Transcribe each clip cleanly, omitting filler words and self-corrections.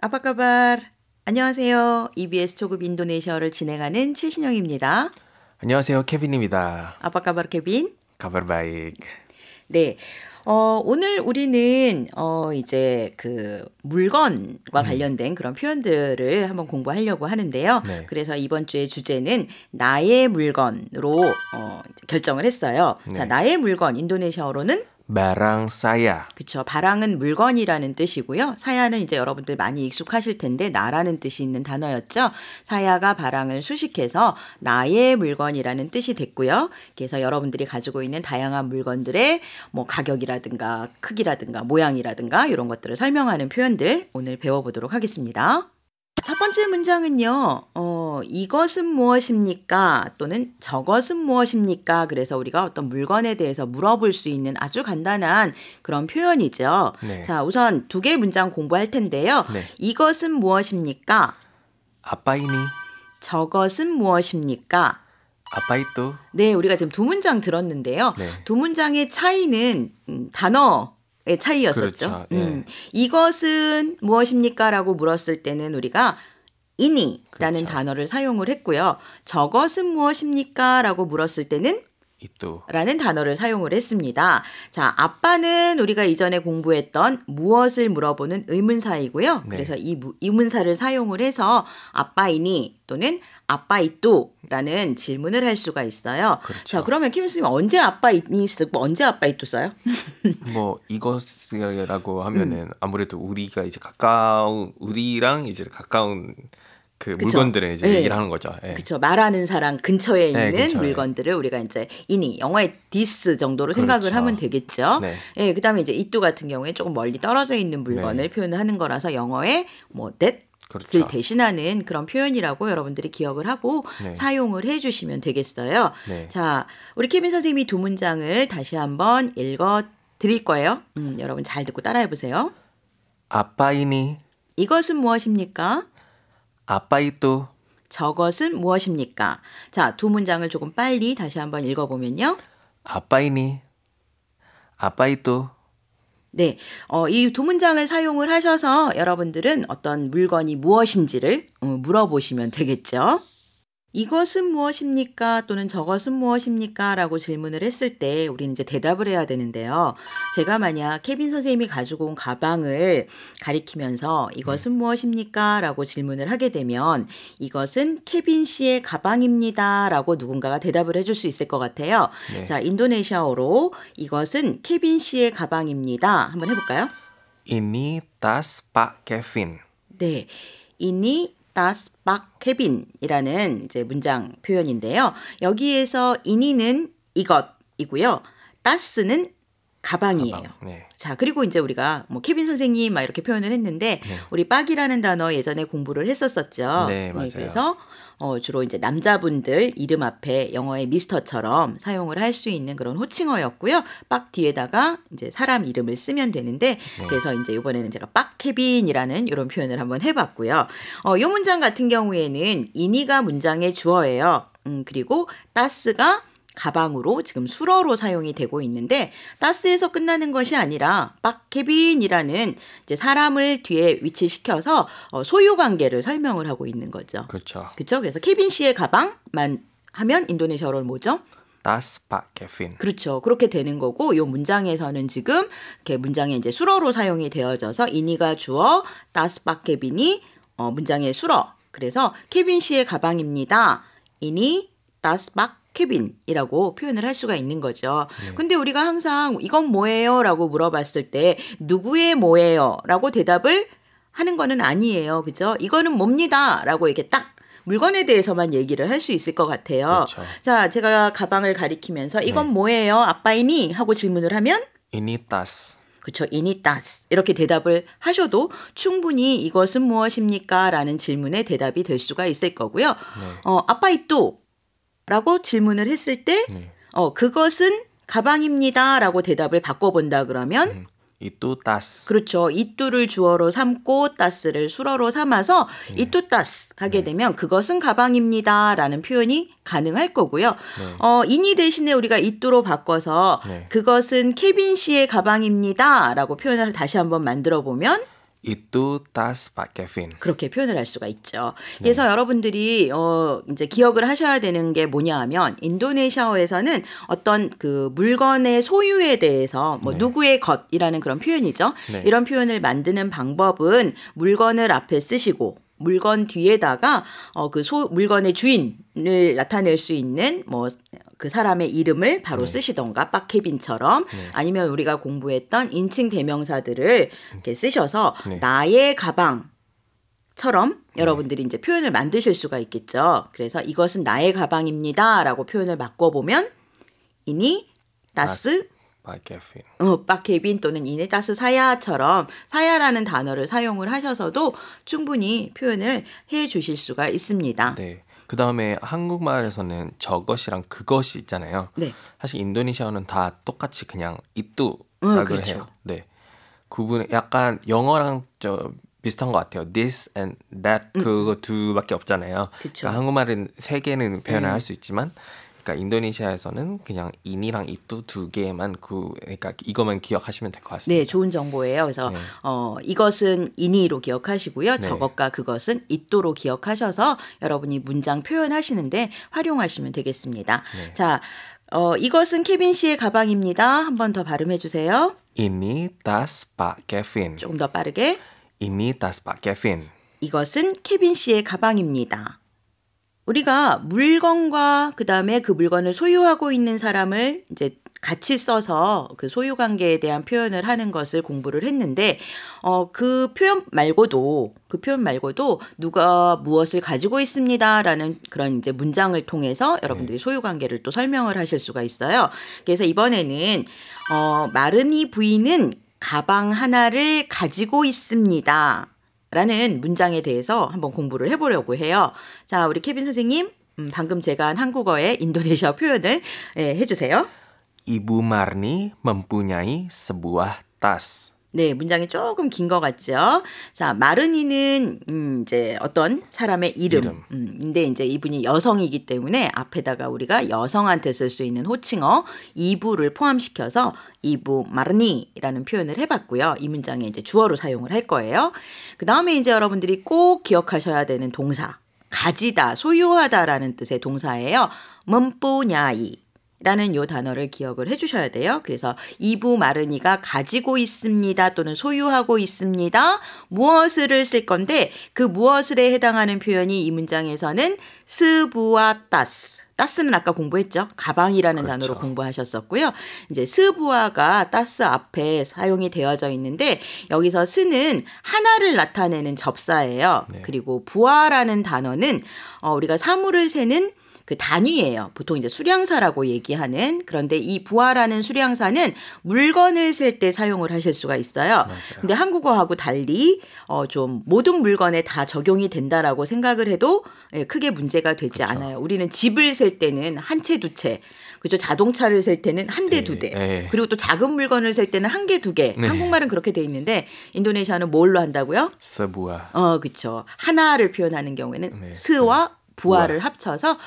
Apa kabar? 안녕하세요. EBS 초급 인도네시아어를 진행하는 최신영입니다. 안녕하세요, 케빈입니다. Apa kabar, Kevin? Kabar baik. 네. 오늘 우리는 이제 그 물건과 관련된 그런 표현들을 한번 공부하려고 하는데요. 네. 그래서 이번 주의 주제는 나의 물건으로 결정을 했어요. 네. 자, 나의 물건 인도네시아어로는 Barang saya. 그쵸. 바랑은 물건이라는 뜻이고요. 사야는 이제 여러분들 많이 익숙하실 텐데 나라는 뜻이 있는 단어였죠. 사야가 바랑을 수식해서 나의 물건이라는 뜻이 됐고요. 그래서 여러분들이 가지고 있는 다양한 물건들의 뭐 가격이라든가 크기라든가 모양이라든가 이런 것들을 설명하는 표현들 오늘 배워보도록 하겠습니다. 첫 번째 문장은요. 이것은 무엇입니까? 또는 저것은 무엇입니까? 그래서 우리가 어떤 물건에 대해서 물어볼 수 있는 아주 간단한 그런 표현이죠. 네. 자, 우선 두 개의 문장 공부할 텐데요. 네. 이것은 무엇입니까? Apa ini? 저것은 무엇입니까? Apa itu? 네, 우리가 지금 두 문장 들었는데요. 네. 두 문장의 차이는 단어의 차이였었죠. 그렇죠. 예. 이것은 무엇입니까? 라고 물었을 때는 우리가 이니라는 그렇죠. 단어를 사용을 했고요. 저것은 무엇입니까? 라고 물었을 때는 Itu. 라는 단어를 사용을 했습니다. 자, 아빠는 우리가 이전에 공부했던 무엇을 물어보는 의문사이고요. 네. 그래서 이 의문사를 사용을 해서 아빠이니 또는 아빠이또라는 질문을 할 수가 있어요. 그렇죠. 자, 그러면 김 선생님 언제 아빠이니 쓰고 언제 아빠이또 써요? 뭐 이것이라고 하면은 아무래도 우리가 이제 우리랑 이제 가까운 그 그쵸. 물건들을 이제 예. 얘기를 하는 거죠. 예. 그렇죠. 말하는 사람 근처에 있는 근처에. 물건들을 우리가 이제 이니 영어의 this 정도로 생각을 그렇죠. 하면 되겠죠. 네. 예, 그다음에 이제 이또 같은 경우에 조금 멀리 떨어져 있는 물건을 네. 표현하는 거라서 영어의 뭐 that을 그렇죠. 대신하는 그런 표현이라고 여러분들이 기억을 하고 네. 사용을 해주시면 되겠어요. 네. 자, 우리 케빈 선생님이 두 문장을 다시 한번 읽어 드릴 거예요. 여러분 잘 듣고 따라해 보세요. Apa ini? 이것은 무엇입니까? Apa itu? 저것은 무엇입니까? 자, 두 문장을 조금 빨리 다시 한번 읽어보면요. Apa ini? Apa itu? 네, 이 두 문장을 사용을 하셔서 여러분들은 어떤 물건이 무엇인지를 물어보시면 되겠죠. 이것은 무엇입니까? 또는 저것은 무엇입니까? 라고 질문을 했을 때 우리는 이제 대답을 해야 되는데요. 제가 만약 케빈 선생님이 가지고 온 가방을 가리키면서 이것은 무엇입니까? 라고 질문을 하게 되면 이것은 케빈 씨의 가방입니다. 라고 누군가가 대답을 해줄 수 있을 것 같아요. 네. 자, 인도네시아어로 이것은 케빈 씨의 가방입니다. 한번 해볼까요? Ini tas Pak Kevin. 네, 이니 das Pak Kevin이라는 이제 문장 표현인데요. 여기에서 이니는 이것이고요. das는 가방이에요. 가방. 네. 자, 그리고 이제 우리가 뭐 케빈 선생님 막 이렇게 표현을 했는데 우리 빡이라는 단어 예전에 공부를 했었었죠. 네, 맞아요. 그래서 주로 이제 남자분들 이름 앞에 영어의 미스터처럼 사용을 할 수 있는 그런 호칭어였고요. 빡 뒤에다가 이제 사람 이름을 쓰면 되는데 그래서 이제 이번에는 제가 빡 케빈이라는 이런 표현을 한번 해봤고요. 이 문장 같은 경우에는 이니가 문장의 주어예요. 그리고 따스가 가방으로 지금 수러로 사용이 되고 있는데 따스에서 끝나는 것이 아니라 빡케빈이라는 이제 사람을 뒤에 위치시켜서 소유 관계를 설명을 하고 있는 거죠. 그렇죠. 그렇죠? 그래서 케빈 씨의 가방만 하면 인도네시아어로 뭐죠? Tas Pak Kevin. 그렇죠. 그렇게 되는 거고 이 문장에서는 지금 이렇게 문장에 이제 수러로 사용이 되어져서 이니가 주어, 따스 빡케빈이 문장의 수러. 그래서 케빈 씨의 가방입니다. 이니 따스 빡 케빈이라고 표현을 할 수가 있는 거죠. 근데 우리가 항상 이건 뭐예요? 라고 물어봤을 때 누구의 뭐예요? 라고 대답을 하는 거는 아니에요. 그죠? 이거는 뭡니다. 라고 이렇게 딱 물건에 대해서만 얘기를 할 수 있을 것 같아요. 그렇죠. 자, 제가 가방을 가리키면서 이건 뭐예요? 아빠이니? 하고 질문을 하면 Ini tas. 그렇죠. 이니따스 이렇게 대답을 하셔도 충분히 이것은 무엇입니까? 라는 질문에 대답이 될 수가 있을 거고요. 네. 아빠이또 라고 질문을 했을 때 네. 그것은 가방입니다. 라고 대답을 바꿔본다 그러면 Itu tas. 그렇죠. 이뚜를 주어로 삼고 따스를 수어로 삼아서 이뚜따스 하게 되면 그것은 가방입니다. 라는 표현이 가능할 거고요. 이니 대신에 우리가 이뚜로 바꿔서 그것은 케빈 씨의 가방입니다. 라고 표현을 다시 한번 만들어 보면 Itu tas Pak Kevin. 그렇게 표현을 할 수가 있죠. 그래서 여러분들이 이제 기억을 하셔야 되는 게 뭐냐 하면 인도네시아어에서는 어떤 그 물건의 소유에 대해서 뭐 누구의 것이라는 그런 표현이죠. 네. 이런 표현을 만드는 방법은 물건을 앞에 쓰시고 물건 뒤에다가 그 물건의 주인을 나타낼 수 있는 뭐 그 사람의 이름을 바로 쓰시던가 빡케빈처럼 아니면 우리가 공부했던 인칭 대명사들을 이렇게 쓰셔서 나의 가방처럼 여러분들이 이제 표현을 만드실 수가 있겠죠. 그래서 이것은 나의 가방입니다라고 표현을 바꿔보면 이니 다스 Pak Kevin. 빡케빈 또는 이니 다스 사야처럼 사야라는 단어를 사용을 하셔서도 충분히 표현을 해 주실 수가 있습니다. 네. 그 다음에 한국말에서는 저것이랑 그것이 있잖아요. 네. 사실 인도네시아어는 다 똑같이 그냥 이뚜라고 그렇죠. 해요. 네. 구분 약간 영어랑 비슷한 것 같아요. This and that 그거 두밖에 없잖아요. 그쵸. 그러니까 한국말은 세 개는 표현을 할 수 있지만, 그러니까 인도네시아에서는 그냥 인이랑 이뚜 두 개만 그러니까 이거만 기억하시면 될 것 같습니다. 네, 좋은 정보예요. 그래서 이것은 이니로 기억하시고요. 네. 저것과 그것은 이또로 기억하셔서 여러분이 문장 표현하시는데 활용하시면 되겠습니다. 네. 자, 이것은 케빈 씨의 가방입니다. 한 번 더 발음해 주세요. Ini tas Pak Kevin. 조금 더 빠르게. Ini tas Pak Kevin. 이것은 케빈 씨의 가방입니다. 우리가 물건과 그다음에 그 물건을 소유하고 있는 사람을 이제 같이 써서 그 소유 관계에 대한 표현을 하는 것을 공부를 했는데 그 표현 말고도 누가 무엇을 가지고 있습니다라는 그런 이제 문장을 통해서 여러분들이 소유 관계를 또 설명을 하실 수가 있어요. 그래서 이번에는 마르니 부인은 가방 하나를 가지고 있습니다. 라는 문장에 대해서 한번 공부를 해보려고 해요. 자, 우리 케빈 선생님, 방금 제가 한 한국어의 인도네시아 표현을 해주세요. Ibu Marni mempunyai sebuah tas. 네, 문장이 조금 긴 것 같죠. 자, 마르니는 이제 어떤 사람의 이름. 근데 이제 이분이 여성이기 때문에 앞에다가 우리가 여성한테 쓸 수 있는 호칭어 이부를 포함시켜서 이부 마르니라는 표현을 해봤고요. 이 문장에 이제 주어로 사용을 할 거예요. 그 다음에 이제 여러분들이 꼭 기억하셔야 되는 동사. 가지다, 소유하다라는 뜻의 동사예요. mempunyai. 라는 요 단어를 기억을 해주셔야 돼요. 그래서 이부 마르니가 가지고 있습니다 또는 소유하고 있습니다. 무엇을 쓸 건데 그 무엇을에 해당하는 표현이 이 문장에서는 스부아 따스. 따스는 아까 공부했죠. 가방이라는 그렇죠. 단어로 공부하셨었고요. 이제 스부아가 따스 앞에 사용이 되어져 있는데 여기서 스는 하나를 나타내는 접사예요. 네. 그리고 부아라는 단어는 우리가 사물을 세는 그 단위예요. 보통 이제 수량사라고 얘기하는. 그런데 이 부하라는 수량사는 물건을 셀 때 사용을 하실 수가 있어요. 맞아요. 근데 한국어하고 달리 좀 모든 물건에 다 적용이 된다라고 생각을 해도 크게 문제가 되지 그렇죠. 않아요. 우리는 집을 셀 때는 한 채, 두 채. 그죠? 자동차를 셀 때는 한 대, 두 대. 그리고 또 작은 물건을 셀 때는 한 개, 두 개. 네. 한국말은 그렇게 돼 있는데 인도네시아는 뭘로 한다고요? sebuah. 그렇죠. 하나를 표현하는 경우에는 네, 스와 부하를 합쳐서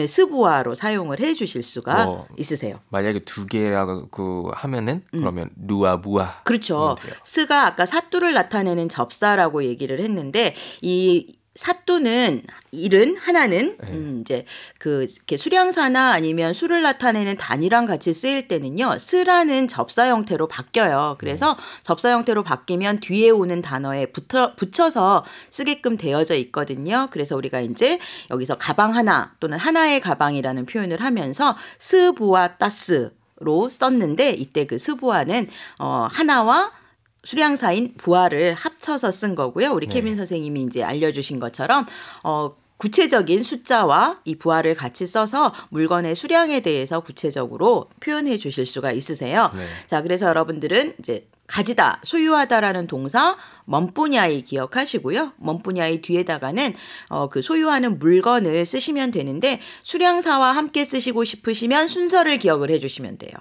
스부하로 사용을 해 주실 수가 뭐, 있으세요. 만약에 두 개라고 하면은 그러면 dua buah. 그렇죠. 스가 아까 사투를 나타내는 접사라고 얘기를 했는데 이 사또는 일은 하나는 이제 그 이렇게 수량사나 아니면 수를 나타내는 단위랑 같이 쓰일 때는요 스라는 접사 형태로 바뀌어요. 그래서 접사 형태로 바뀌면 뒤에 오는 단어에 붙여서 쓰게끔 되어져 있거든요. 그래서 우리가 이제 여기서 가방 하나 또는 하나의 가방이라는 표현을 하면서 스부아 따스로 썼는데 이때 그 스부아는 하나와 수량사인 부하를 합쳐서 쓴 거고요. 우리 케빈 선생님이 이제 알려주신 것처럼 구체적인 숫자와 이 부하를 같이 써서 물건의 수량에 대해서 구체적으로 표현해 주실 수가 있으세요. 네. 자, 그래서 여러분들은 이제 가지다, 소유하다라는 동사 멈뿌냐이 기억하시고요. 멈뿌냐이 뒤에다가는 그 소유하는 물건을 쓰시면 되는데 수량사와 함께 쓰시고 싶으시면 순서를 기억을 해주시면 돼요.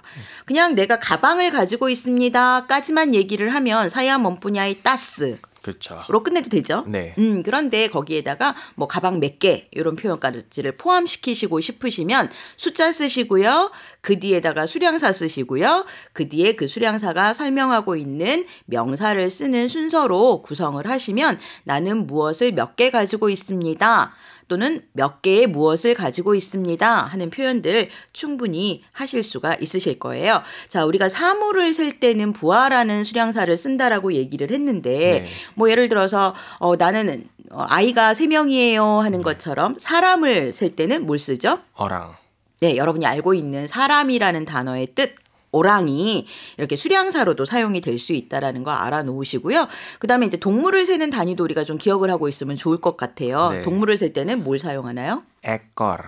그냥 내가 가방을 가지고 있습니다까지만 얘기를 하면 사야 멈뿌냐이 따스 그렇죠. 로 끝내도 되죠. 네. 그런데 거기에다가 뭐 가방 몇 개 이런 표현까지를 포함시키시고 싶으시면 숫자 쓰시고요. 그 뒤에다가 수량사 쓰시고요. 그 뒤에 그 수량사가 설명하고 있는 명사를 쓰는 순서로 구성을 하시면 나는 무엇을 몇 개 가지고 있습니다. 또는 몇 개의 무엇을 가지고 있습니다 하는 표현들 충분히 하실 수가 있으실 거예요. 자, 우리가 사물을 셀 때는 부하라는 수량사를 쓴다라고 얘기를 했는데 네. 뭐 예를 들어서 나는 아이가 3명이에요 하는 것처럼 사람을 셀 때는 뭘 쓰죠? 어랑. 네, 여러분이 알고 있는 사람이라는 단어의 뜻 오랑이 이렇게 수량사로도 사용이 될 수 있다라는 거 알아놓으시고요. 그다음에 이제 동물을 세는 단위도 우리가 좀 기억을 하고 있으면 좋을 것 같아요. 네. 동물을 셀 때는 뭘 사용하나요? 에꺼르.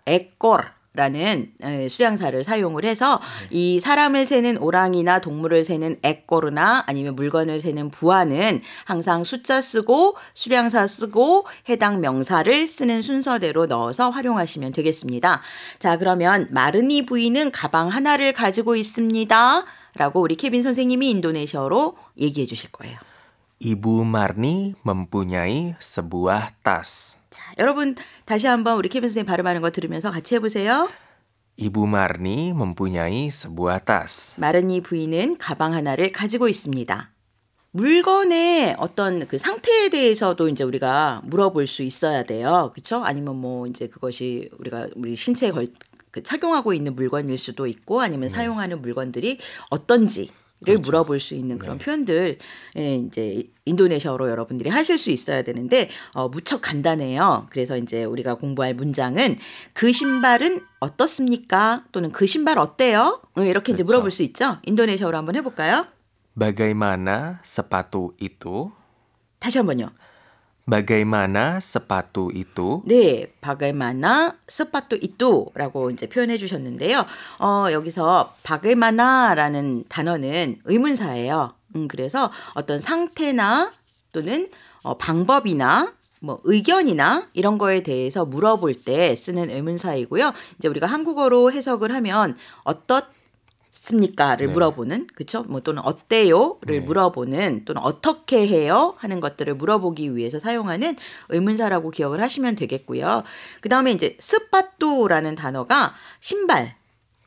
에꼬르라는 수량사를 사용을 해서 이 사람을 세는 오랑이나 동물을 세는 에꼬르나 아니면 물건을 세는 부하는 항상 숫자 쓰고 수량사 쓰고 해당 명사를 쓰는 순서대로 넣어서 활용하시면 되겠습니다. 자, 그러면 마르니 부인은 가방 하나를 가지고 있습니다. 라고 우리 케빈 선생님이 인도네시아어로 얘기해 주실 거예요. Ibu Marni mempunyai sebuah tas. 자, 여러분 다시 한번 우리 케빈 선생님 발음하는 거 들으면서 같이 해보세요. Ibu Marni mempunyai sebuah tas. 마르니 부인은 가방 하나를 가지고 있습니다. 물건의 어떤 그 상태에 대해서도 이제 우리가 물어볼 수 있어야 돼요. 그렇죠? 아니면 뭐 이제 그것이 우리 신체에 착용하고 있는 물건일 수도 있고 아니면 사용하는 물건들이 어떤지 를 그렇죠. 물어볼 수 있는 그런 표현들 이제 인도네시아어로 여러분들이 하실 수 있어야 되는데 무척 간단해요. 그래서 이제 우리가 공부할 문장은 그 신발은 어떻습니까? 또는 그 신발 어때요? 이렇게 이제 그렇죠. 물어볼 수 있죠. 인도네시아어로 한번 해볼까요? Bagaimana sepatu itu? 다시 한번요. Bagaimana sepatu itu? 네, 바게마나 스파토 이또라고 이제 표현해 주셨는데요. 여기서 바게마나라는 단어는 의문사예요. 그래서 어떤 상태나 또는 방법이나 뭐 의견이나 이런 거에 대해서 물어볼 때 쓰는 의문사이고요. 이제 우리가 한국어로 해석을 하면 어떻습니까를 네. 물어보는 그렇죠? 뭐 또는 어때요를 네. 물어보는 또는 어떻게 해요 하는 것들을 물어보기 위해서 사용하는 의문사라고 기억을 하시면 되겠고요. 그다음에 이제 스파토라는 단어가 신발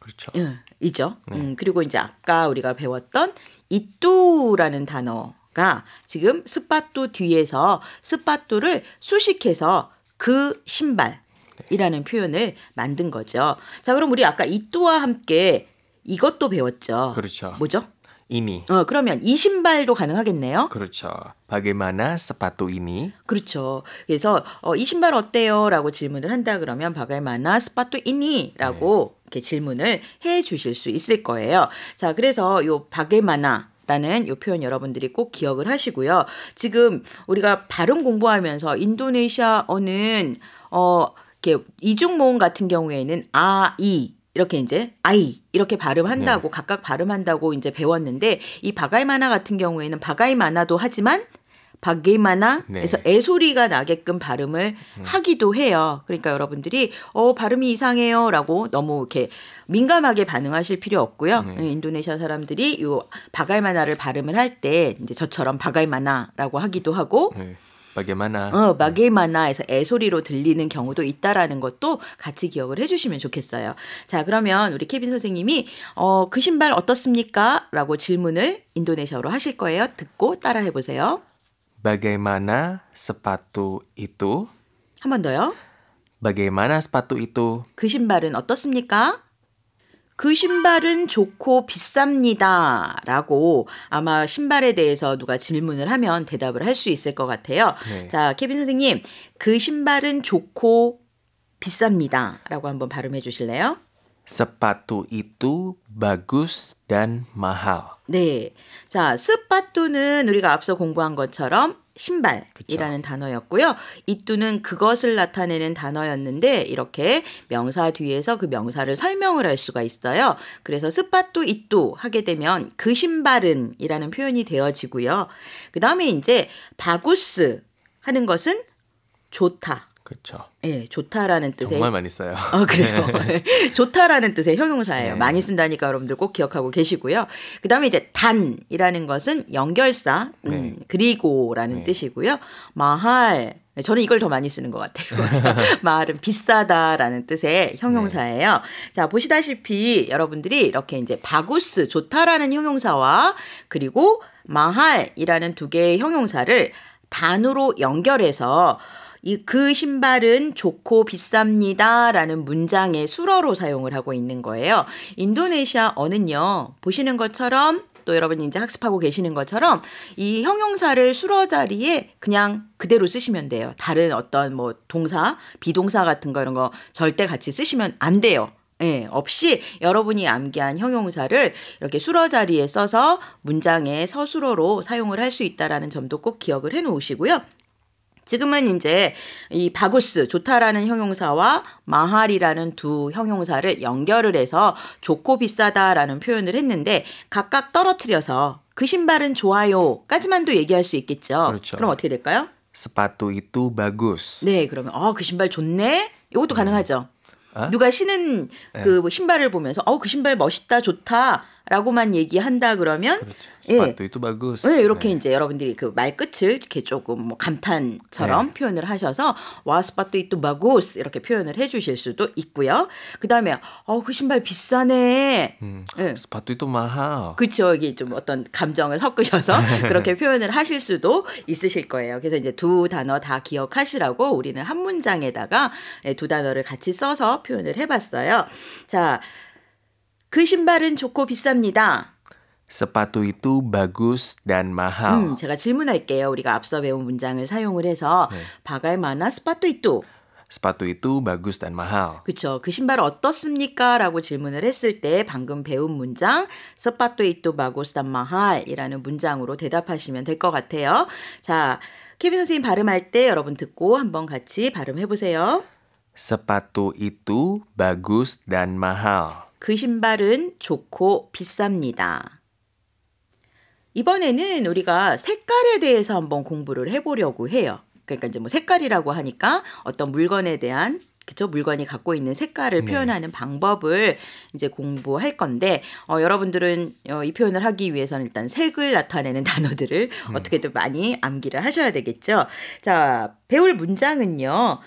그렇죠. 이죠. 네. 그리고 이제 아까 우리가 배웠던 이뚜라는 단어가 지금 스파토 뒤에서 스파토를 수식해서 그 신발이라는 표현을 만든 거죠. 자, 그럼 우리 아까 이뚜와 함께 이것도 배웠죠. 그렇죠. 뭐죠? Ini. 그러면 이 신발도 가능하겠네요. 그렇죠. Bagaimana sepatu ini? 그렇죠. 그래서 이 신발 어때요? 라고 질문을 한다 그러면 바가마나 스파토 이니? 라고 이렇게 질문을 해 주실 수 있을 거예요. 자, 그래서 요 바게마나 라는 요 표현 여러분들이 꼭 기억을 하시고요. 지금 우리가 발음 공부하면서 인도네시아어는 이렇게 이중 모음 같은 경우에는 이 이렇게 이제 아이 이렇게 발음한다고 각각 발음한다고 이제 배웠는데 이 바가이마나 같은 경우에는 바가이마나도 하지만 바게이마나에서 애소리가 나게끔 발음을 하기도 해요. 그러니까 여러분들이 발음이 이상해요라고 너무 이렇게 민감하게 반응하실 필요 없고요. 인도네시아 사람들이 요 바가이마나를 발음을 할 때 이제 저처럼 바가이마나라고 하기도 하고 Bagaimana? 바게마나에서 애소리로 들리는 경우도 있다라는 것도 같이 기억을 해주시면 좋겠어요. 자, 그러면 우리 케빈 선생님이 그 신발 어떻습니까? 라고 질문을 인도네시아어로 하실 거예요. 듣고 따라해 보세요. Bagaimana sepatu itu? 한 번 더요. Bagaimana sepatu itu? 그 신발은 어떻습니까? 그 신발은 좋고 비쌉니다. 라고 아마 신발에 대해서 누가 질문을 하면 대답을 할 수 있을 것 같아요. 네. 자, 케빈 선생님, 그 신발은 좋고 비쌉니다. 라고 한번 발음해 주실래요? Sepatu itu bagus dan mahal. 네. 자, 스파토는 우리가 앞서 공부한 것처럼 신발이라는 단어였고요. 이뚜는 그것을 나타내는 단어였는데 이렇게 명사 뒤에서 그 명사를 설명을 할 수가 있어요. 그래서 스파토 이뚜 하게 되면 그 신발은 이라는 표현이 되어지고요. 그 다음에 이제 바구스 하는 것은 좋다. 그렇죠. 예, 좋다라는 뜻의 정말 많이 써요. 그래요. 좋다라는 뜻의 형용사예요. 네. 많이 쓴다니까 여러분들 꼭 기억하고 계시고요. 그다음에 이제 단이라는 것은 연결사, 네. 그리고라는 네. 뜻이고요. 마할, 저는 이걸 더 많이 쓰는 것 같아요. 자, 마할은 비싸다라는 뜻의 형용사예요. 자, 보시다시피 여러분들이 이렇게 이제 바구스, 좋다라는 형용사와 그리고 마할이라는 두 개의 형용사를 단으로 연결해서 그 신발은 좋고 비쌉니다라는 문장의 수러로 사용을 하고 있는 거예요. 인도네시아어는요, 보시는 것처럼 또 여러분이 이제 학습하고 계시는 것처럼 이 형용사를 수러 자리에 그냥 그대로 쓰시면 돼요. 다른 어떤 뭐 동사, 비동사 같은 거 이런 거 절대 같이 쓰시면 안 돼요. 예, 없이 여러분이 암기한 형용사를 이렇게 수러 자리에 써서 문장의 서술어로 사용을 할 수 있다라는 점도 꼭 기억을 해 놓으시고요. 지금은 이제 이 바구스, 좋다라는 형용사와 마할이라는 두 형용사를 연결을 해서 좋고 비싸다라는 표현을 했는데 각각 떨어뜨려서 그 신발은 좋아요까지만도 얘기할 수 있겠죠. 그렇죠. 그럼 어떻게 될까요? sepatu itu bagus. 네, 그러면 그 신발 좋네? 이것도 가능하죠. 어? 누가 신은 그 신발을 보면서 그 신발 멋있다, 좋다라고만 얘기한다 그러면 그렇죠. sepatu itu bagus. 네, 이렇게 이제 여러분들이 그 말끝을 이렇게 조금 뭐 감탄처럼 표현을 하셔서 와 스파또 이또 바고스 이렇게 표현을 해주실 수도 있고요. 그 다음에 그 신발 비싸네. 네. sepatu itu mahal. 그렇죠. 이게 좀 어떤 감정을 섞으셔서 그렇게 표현을 하실 수도 있으실 거예요. 그래서 이제 두 단어 다 기억하시라고 우리는 한 문장에다가 두 단어를 같이 써서 표현을 해봤어요. 자, 그 신발은 좋고 비쌉니다. sepatu itu bagus dan mahal. 제가 질문할게요. 우리가 앞서 배운 문장을 사용을 해서 바갈마나 스파또 이또. sepatu itu bagus dan mahal. 그렇죠. 그 신발 어떻습니까? 라고 질문을 했을 때 방금 배운 문장 스파또 이또 바고스 단 마할이라는 문장으로 대답하시면 될 것 같아요. 자, 케빈 선생님 발음할 때 여러분 듣고 한번 같이 발음해 보세요. sepatu itu bagus dan mahal. 그 신발은 좋고 비쌉니다. 이번에는 우리가 색깔에 대해서 한번 공부를 해보려고 해요. 그러니까 이제 뭐 색깔이라고 하니까 어떤 물건에 대한 그쵸? 물건이 갖고 있는 색깔을 표현하는 방법을 이제 공부할 건데 여러분들은 이 표현을 하기 위해서는 일단 색을 나타내는 단어들을 어떻게든 많이 암기를 하셔야 되겠죠. 자, 배울 문장은요.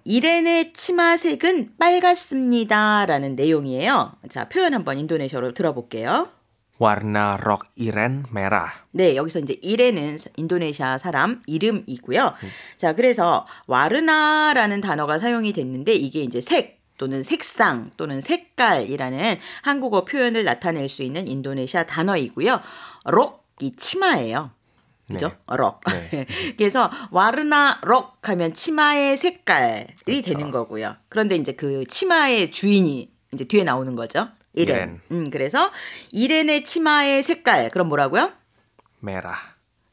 이렌의 치마색은 빨갛습니다라는 내용이에요. 자, 표현 한번 인도네시아로 들어볼게요. warna rok Iren merah. 네, 여기서 이제 이레는 인도네시아 사람 이름이고요. 자, 그래서 와르나라는 단어가 사용이 됐는데 이게 이제 색 또는 색상 또는 색깔이라는 한국어 표현을 나타낼 수 있는 인도네시아 단어이고요. 록이 치마예요. 그죠? 네. 록. 네. 그래서 와르나 록 하면 치마의 색깔이 되는 거고요. 그런데 이제 그 치마의 주인이 이제 뒤에 나오는 거죠. 이렌. 그래서 이렌의 치마의 색깔. 그럼 뭐라고요? merah.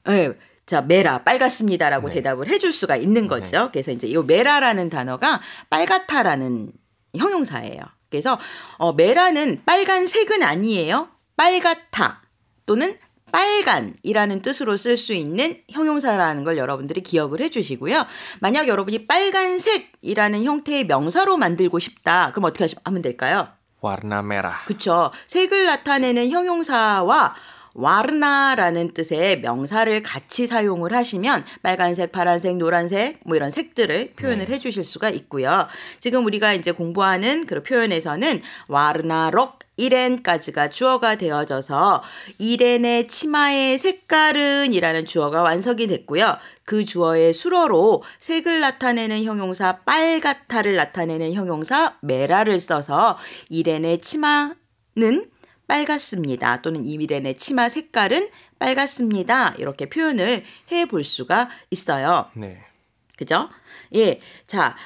네, 자, 메라, 빨갛습니다라고 대답을 해줄 수가 있는 거죠. 그래서 이제 이 메라라는 단어가 빨갛다라는 형용사예요. 그래서 메라는 빨간색은 아니에요. 빨갛다 또는 빨간이라는 뜻으로 쓸 수 있는 형용사라는 걸 여러분들이 기억을 해주시고요. 만약 여러분이 빨간색이라는 형태의 명사로 만들고 싶다. 그럼 어떻게 하면 될까요? warna merah. 그렇죠. 색을 나타내는 형용사와 와르나라는 뜻의 명사를 같이 사용을 하시면 빨간색, 파란색, 노란색 뭐 이런 색들을 표현을 해주실 수가 있고요. 지금 우리가 이제 공부하는 그 표현에서는 와르나록 이렌까지가 주어가 되어져서 이렌의 치마의 색깔은 이라는 주어가 완성이 됐고요. 그 주어의 수러로 색을 나타내는 형용사 빨갛다를 나타내는 형용사 메라를 써서 이렌의 치마는 빨갛습니다. 또는 이미렌의 치마 색깔은 빨갛습니다. 이렇게 표현을 해볼 수가 있어요. 네. 그죠? 예. 자,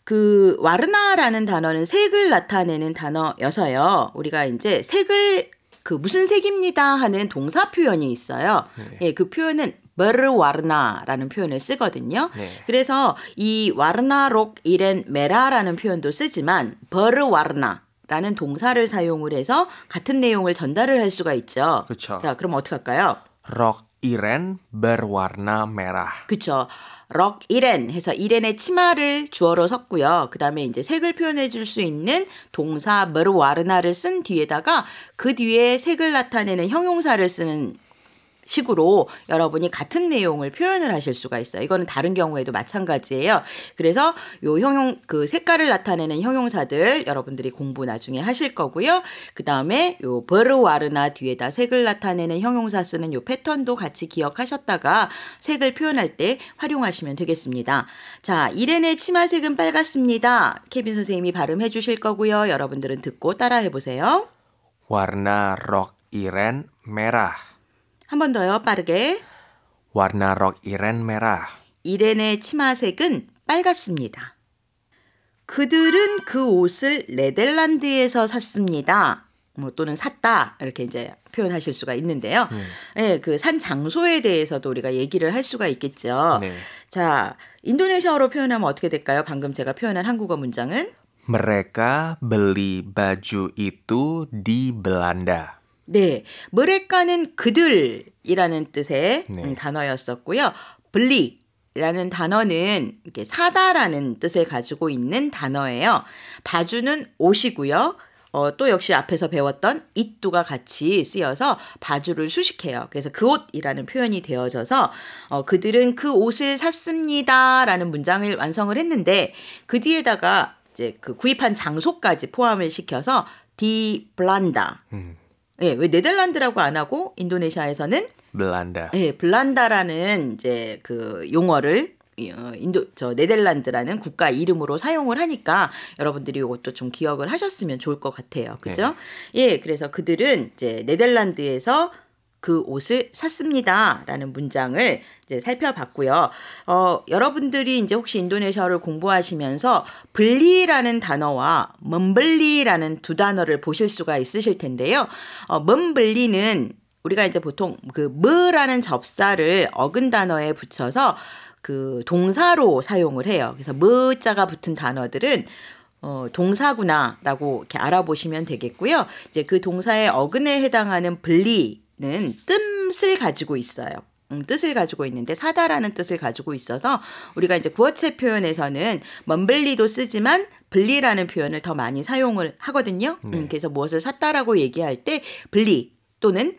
그 와르나라는 단어는 색을 나타내는 단어여서요. 우리가 이제 색을 그 무슨 색입니다 하는 동사 표현이 있어요. 예, 그 표현은 베르와르나라는 표현을 쓰거든요. 그래서 이 와르나록 이렌 메라라는 표현도 쓰지만 베르와르나 라는 동사를 사용을 해서 같은 내용을 전달을 할 수가 있죠. 그렇죠. 자, 그럼 어떻게 할까요? rok iren berwarna merah. 그쵸. 럭 이렌 해서 이렌의 치마를 주어로 섰고요. 그 다음에 이제 색을 표현해 줄 수 있는 동사 메르와르나를 쓴 뒤에다가 그 뒤에 색을 나타내는 형용사를 쓰는 식으로 여러분이 같은 내용을 표현을 하실 수가 있어요. 이거는 다른 경우에도 마찬가지예요. 그래서 요 그 색깔을 나타내는 형용사들 여러분들이 공부 나중에 하실 거고요. 그 다음에 요 버르와르나 뒤에다 색을 나타내는 형용사 쓰는 요 패턴도 같이 기억하셨다가 색을 표현할 때 활용하시면 되겠습니다. 자, 이렌의 치마색은 빨갛습니다. 케빈 선생님이 발음해 주실 거고요. 여러분들은 듣고 따라해 보세요. Warna rok iren merah. 한 번 더요. 빠르게. Warna rok iren merah. 이렌의 치마색은 빨갛습니다. 그들은 그 옷을 네덜란드에서 샀습니다. 뭐 또는 샀다 이렇게 이제 표현하실 수가 있는데요. 네, 그 산 장소에 대해서도 우리가 얘기를 할 수가 있겠죠. 네. 자, 인도네시아어로 표현하면 어떻게 될까요? 방금 제가 표현한 한국어 문장은 Mereka beli baju itu di Belanda. 네, 머레카는 그들이라는 뜻의 네. 단어였었고요. 블리라는 단어는 이렇게 사다라는 뜻을 가지고 있는 단어예요. 바주는 옷이고요. 또 역시 앞에서 배웠던 it도가 같이 쓰여서 바주를 수식해요. 그래서 그 옷이라는 표현이 되어져서 그들은 그 옷을 샀습니다라는 문장을 완성을 했는데 그 뒤에다가 이제 그 구입한 장소까지 포함을 시켜서 디 블란다. 예, 왜 네덜란드라고 안 하고 인도네시아에서는 Belanda. 예, 블란다라는 이제 그 용어를 네덜란드라는 국가 이름으로 사용을 하니까 여러분들이 이것도 좀 기억을 하셨으면 좋을 것 같아요. 그죠? 예, 그래서 그들은 이제 네덜란드에서 그 옷을 샀습니다라는 문장을 이제 살펴봤고요. 여러분들이 이제 혹시 인도네시아어를 공부하시면서 블리라는 단어와 멈블리라는 두 단어를 보실 수가 있으실 텐데요. 멈블리는 우리가 이제 보통 그 뭐라는 접사를 어근 단어에 붙여서 그 동사로 사용을 해요. 그래서 뭐자가 붙은 단어들은 동사구나라고 이렇게 알아보시면 되겠고요. 이제 그 동사의 어근에 해당하는 블리는 뜻을 가지고 있어요. 뜻을 가지고 있는데 사다라는 뜻을 가지고 있어서 우리가 이제 구어체 표현에서는 멈블리도 쓰지만 블리라는 표현을 더 많이 사용을 하거든요. 그래서 무엇을 샀다라고 얘기할 때 블리 또는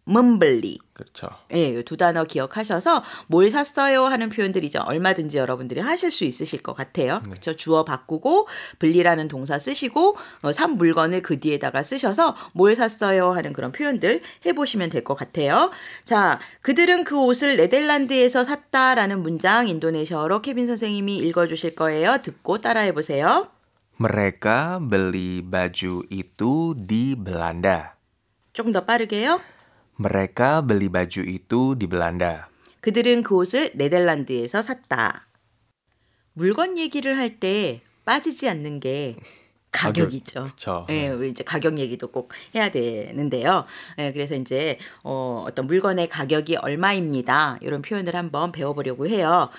멈블리. 그렇죠. 예, 두 단어 기억하셔서 뭘 샀어요 하는 표현들이 이제 얼마든지 여러분들이 하실 수 있으실 것 같아요. 그렇죠. 주어 바꾸고 블리라는 동사 쓰시고 산 물건을 그 뒤에다가 쓰셔서 뭘 샀어요 하는 그런 표현들 해보시면 될 것 같아요. 자, 그들은 그 옷을 네덜란드에서 샀다라는 문장 인도네시아어로 케빈 선생님이 읽어주실 거예요. 듣고 따라해보세요. Mereka beli baju itu di Belanda. 조금 더 빠르게요. Mereka beli baju itu di Belanda. 그들은 그 옷을 네덜란드에서 샀다. 물건 얘기를 할 때 빠지지 않는 게 가격이죠. 그쵸. 예, 우리 이제 가격 얘기도 꼭 해야 되는데요. 예, 그래서 이제 어떤 물건의 가격이 얼마입니다. 이런 표현을 한번 배워보려고 해요.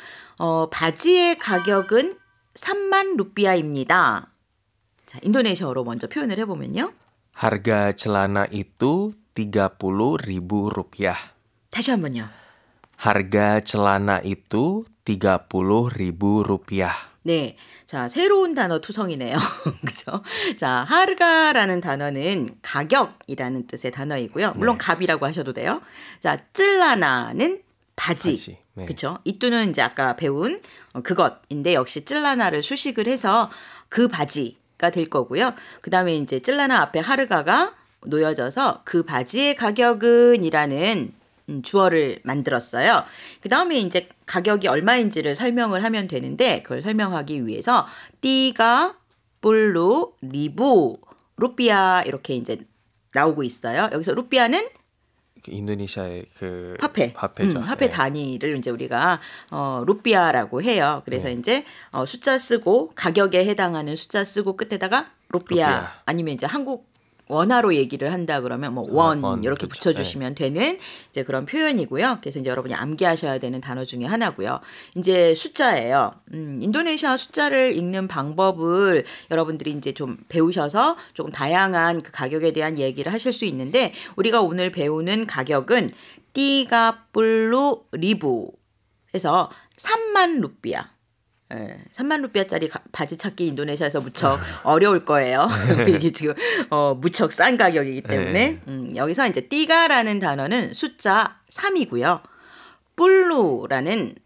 바지의 가격은 3만 루피아입니다. 자, 인도네시아어로 먼저 표현을 해보면요. Harga celana itu 30.000 rupiah. 다시 한번요. Harga celana itu 30.000 rupiah. 네. 자, 새로운 단어 투성이네요. 그죠? 자, 하르가라는 단어는 가격이라는 뜻의 단어이고요. 물론 값이라고 하셔도 돼요. 자, 찔라나는 바지. 네. 그렇죠? 이뚜는 이제 아까 배운 그것인데 역시 찔라나를 수식을 해서 그 바지가 될 거고요. 그다음에 이제 찔라나 앞에 하르가가 놓여져서 그 바지의 가격은 이라는 주어를 만들었어요. 그 다음에 이제 가격이 얼마인지를 설명을 하면 되는데 그걸 설명하기 위해서 띠가 뿔루 리부 루피아 이렇게 이제 나오고 있어요. 여기서 루피아는 인도네시아의 그 화폐죠. 화폐 단위를 이제 우리가 루피아라고 해요. 그래서 이제 숫자 쓰고 가격에 해당하는 숫자 쓰고 끝에다가 루피아. 아니면 이제 한국 원화로 얘기를 한다 그러면 뭐 원 이렇게 그렇죠. 붙여주시면 되는 이제 그런 표현이고요. 그래서 이제 여러분이 암기하셔야 되는 단어 중에 하나고요. 이제 숫자예요. 인도네시아 숫자를 읽는 방법을 여러분들이 이제 좀 배우셔서 조금 다양한 그 가격에 대한 얘기를 하실 수 있는데 우리가 오늘 배우는 가격은 띠가 뿔루 리부 해서 3만 루피아. 3만 루피아짜리 바지 찾기 인도네시아에서 무척 어려울 거예요. 이게 지금 무척 싼 가격이기 때문에 여기서 이제 띠가라는 단어는 숫자 3이고요. 뿔루라는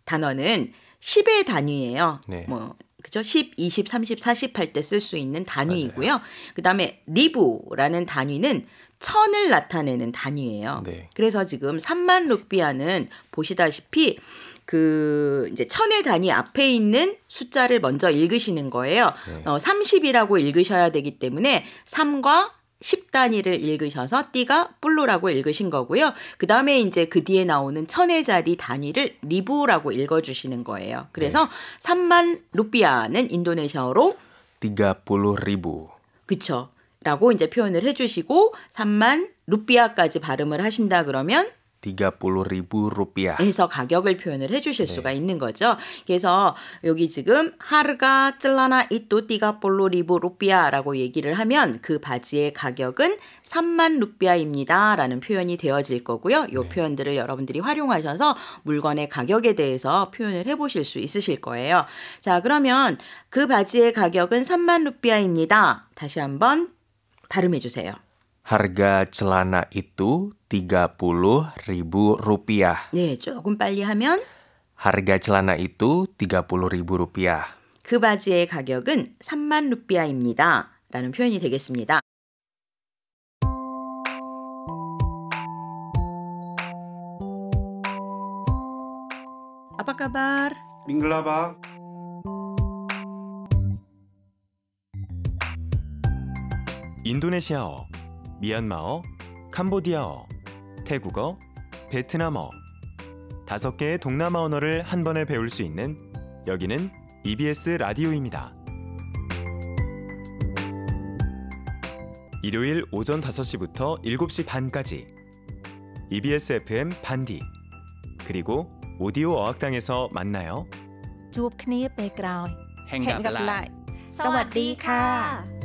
단어는 10의 단위예요. 네. 뭐 그죠? 10, 20, 30, 40 할 때 쓸 수 있는 단위이고요. 그다음에 리부라는 단위는 천을 나타내는 단위예요. 네. 그래서 지금 3만 루피아는 보시다시피 그 이제 천의 단위 앞에 있는 숫자를 먼저 읽으시는 거예요. 네. 30이라고 읽으셔야 되기 때문에 3과 10 단위를 읽으셔서 띠가 뿔루라고 읽으신 거고요. 그 다음에 이제 그 뒤에 나오는 천의 자리 단위를 리부라고 읽어주시는 거예요. 그래서 3만 루피아는 인도네시아어로 30.000. 그쵸. 라고 이제 표현을 해주시고 3만 루피아까지 발음을 하신다 그러면 30.000 rupiah. 해서 가격을 표현을 해주실 수가 있는 거죠. 그래서 여기 지금 하르가 찔라나 이또 띠가 볼로 리부 루피아라고 얘기를 하면 그 바지의 가격은 3만 루피아입니다 라는 표현이 되어질 거고요. 이 표현들을 여러분들이 활용하셔서 물건의 가격에 대해서 표현을 해보실 수 있으실 거예요. 자, 그러면 그 바지의 가격은 3만 루피아입니다. 다시 한번 발음해 주세요. Harga celana itu 30.000 rupiah. 네, 조금 빨리 하면 Harga celana itu 30.000 rupiah. 그 바지의 가격은 3만 루피아입니다. 라는 표현이 되겠습니다. Apa kabar? 밍글라바. 인도네시아어, 미얀마어, 캄보디아어, 태국어, 베트남어 5개의 동남아 언어를 한 번에 배울 수 있는 여기는 EBS 라디오입니다. 일요일 오전 5시부터 7시 반까지 EBS FM 반디 그리고 오디오 어학당에서 만나요. ជួបគ្នាពេលក្រោយ Hẹn gặp lại. สวัสดีค่ะ